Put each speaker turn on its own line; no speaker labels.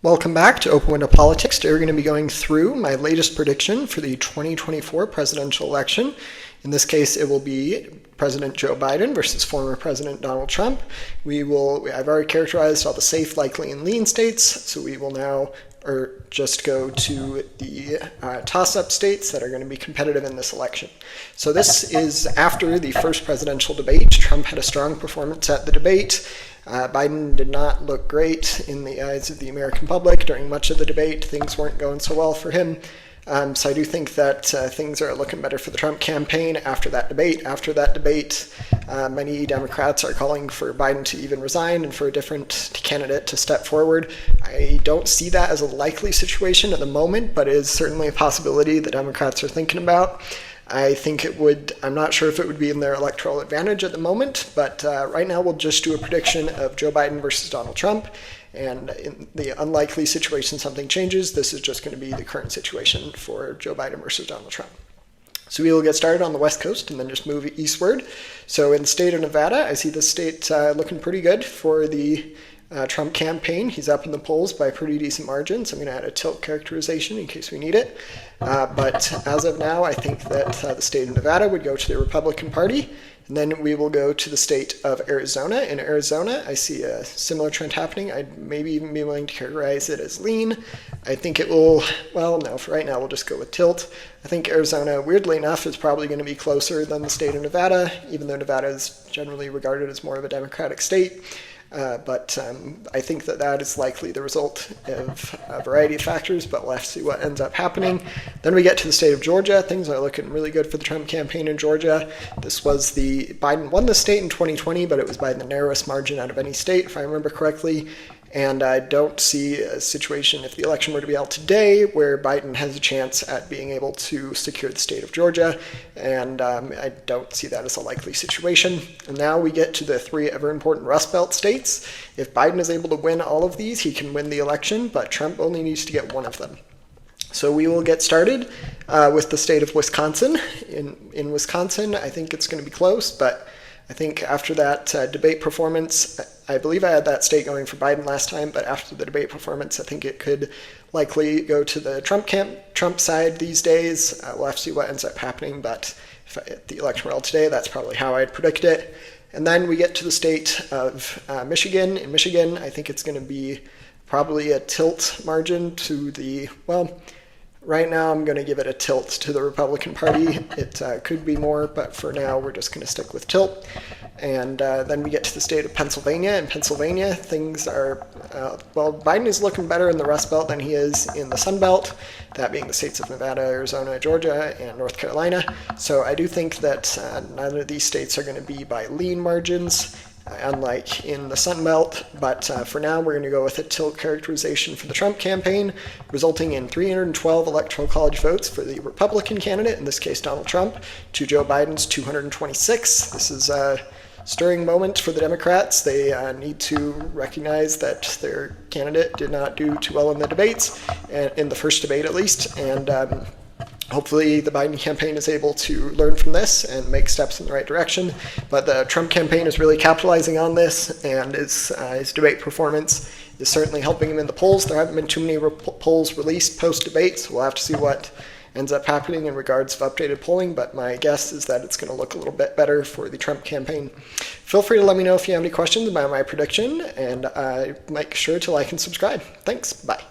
Welcome back to Open Window Politics. Today we're going to be going through my latest prediction for the 2024 presidential election. In this case, it will be President Joe Biden versus former President Donald Trump. I've already characterized all the safe, likely, and lean states, so we will now just go to the toss-up states that are going to be competitive in this election. So this is after the first presidential debate. Trump had a strong performance at the debate. Biden did not look great in the eyes of the American public during much of the debate. Things weren't going so well for him. So I do think that things are looking better for the Trump campaign after that debate. After that debate, many Democrats are calling for Biden to even resign and for a different candidate to step forward. I don't see that as a likely situation at the moment, but it is certainly a possibility the Democrats are thinking about. I think it would, I'm not sure if it would be in their electoral advantage at the moment, but right now we'll just do a prediction of Joe Biden versus Donald Trump. And in the unlikely situation something changes, this is just going to be the current situation for Joe Biden versus Donald Trump. So we will get started on the West Coast and then just move eastward. So in the state of Nevada, I see the state looking pretty good for the Trump campaign. He's up in the polls by a pretty decent margin, so I'm going to add a tilt characterization in case we need it. But as of now, I think that the state of Nevada would go to the Republican Party. And then we will go to the state of Arizona. In Arizona, I see a similar trend happening. I'd maybe even be willing to characterize it as lean. I think it will, well, no, for right now, we'll just go with tilt. I think Arizona, weirdly enough, is probably going to be closer than the state of Nevada, even though Nevada is generally regarded as more of a Democratic state. But I think that is likely the result of a variety of factors, but we'll have to see what ends up happening. Then we get to the state of Georgia. Things are looking really good for the Trump campaign in Georgia. Biden won the state in 2020, but it was by the narrowest margin out of any state, if I remember correctly. And I don't see a situation, if the election were to be held today, where Biden has a chance at being able to secure the state of Georgia. And I don't see that as a likely situation. And now we get to the three ever-important Rust Belt states. If Biden is able to win all of these, he can win the election, but Trump only needs to get one of them. So we will get started with the state of Wisconsin. In Wisconsin, I think it's going to be close, but I think after that debate performance, I believe I had that state going for Biden last time, but after the debate performance, I think it could likely go to the Trump side these days. We'll have to see what ends up happening, but if the election were held today, that's probably how I'd predict it. And then we get to the state of Michigan. In Michigan, I think it's going to be probably a tilt margin to the, well, right now I'm going to give it a tilt to the Republican Party. It could be more, but for now we're just going to stick with tilt. And then we get to the state of Pennsylvania. In Pennsylvania, things are, Biden is looking better in the Rust Belt than he is in the Sun Belt, that being the states of Nevada, Arizona, Georgia, and North Carolina. So I do think that neither of these states are going to be by lean margins, unlike in the Sun Belt, but for now we're going to go with a tilt characterization for the Trump campaign, resulting in 312 electoral college votes for the Republican candidate, in this case Donald Trump, to Joe Biden's 226. This is a stirring moment for the Democrats. They need to recognize that their candidate did not do too well in the debates, in the first debate at least, and hopefully the Biden campaign is able to learn from this and make steps in the right direction. But the Trump campaign is really capitalizing on this, and his debate performance is certainly helping him in the polls. There haven't been too many polls released post-debate, so we'll have to see what ends up happening in regards to updated polling, but my guess is that it's going to look a little bit better for the Trump campaign. Feel free to let me know if you have any questions about my prediction, and make sure to like and subscribe. Thanks. Bye.